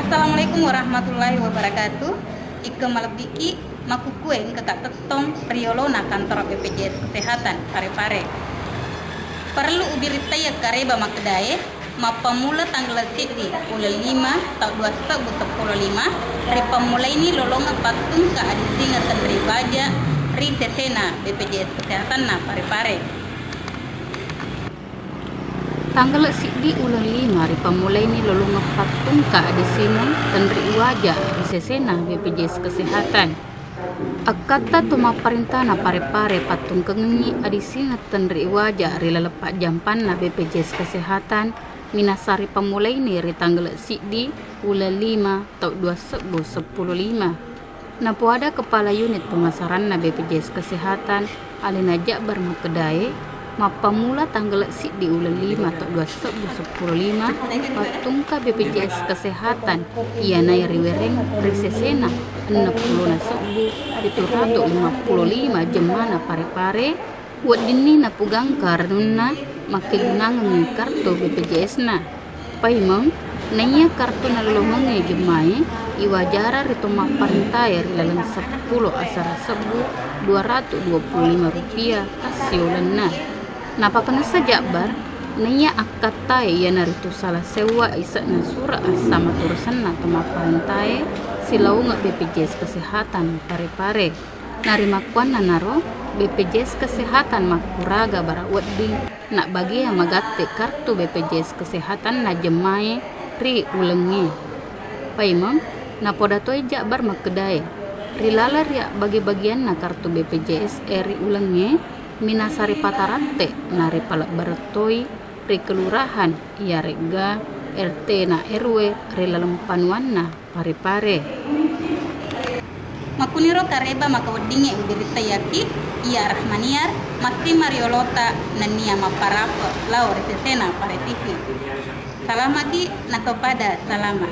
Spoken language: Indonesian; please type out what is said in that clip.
Assalamualaikum warahmatullahi wabarakatuh. Ike malabiki makukuen kakak tetong priolona kantor BPJS Kesehatan Parepare. Perlu ubirita ya kareba makdae mapamula tanggal sidi ulah 5 tahun 2015 ri pamula ini lolonga patung ka adisi ngatan ribaja ri sesena BPJS Kesehatan na Parepare. Tanggal sidi ulang 5 ri pamulai ni lolong patung ka di sini tandri wajah di sesena BPJS Kesehatan. Akata tuma parintana pare-pare patung kengengi adi sini tandri wajah ri lelepak jampan na BPJS Kesehatan minasari pamulai ni ri tanggal sidi ulang 5 tahun 2015. Napo ada kepala unit pemasaran na BPJS Kesehatan Alina Jakbar Makedai mapamula tanggal sidi ulang 5 tahun 2015 patung ka BPJS Kesehatan ia nai riwereng risesena 60 na sebu itu 155 jemana pare-pare wadini na pugang karuna makegunangan kartu BPJS na paimong nanya kartu na lolongan jemai iwajara rito maparintaya rilalang 10 asara sebu 225 rupiah kasiolan na napakana sa Jakbar naya akatai ya narito salah sewa isa na sura asama turusan na tumapantae silaw nga BPJS Kesehatan pare-pare narimakwan na naro BPJS Kesehatan makuraga barawadi na bagi yang magate kartu BPJS Kesehatan na jemai ri ulengi paimam na podatoy Jakbar Makedai rilala ria bagi-bagian na kartu BPJS ri ulengi minasari patarante nari palak baratoi ri kelurahan ia rega RT na RW ri lalem panuan na pare-pare Makuniro kareba makawadinge ubirita yaki ia rahmaniar mati mariolota nania maparapa lau resesena pare TV. Salamagi nakopada salama.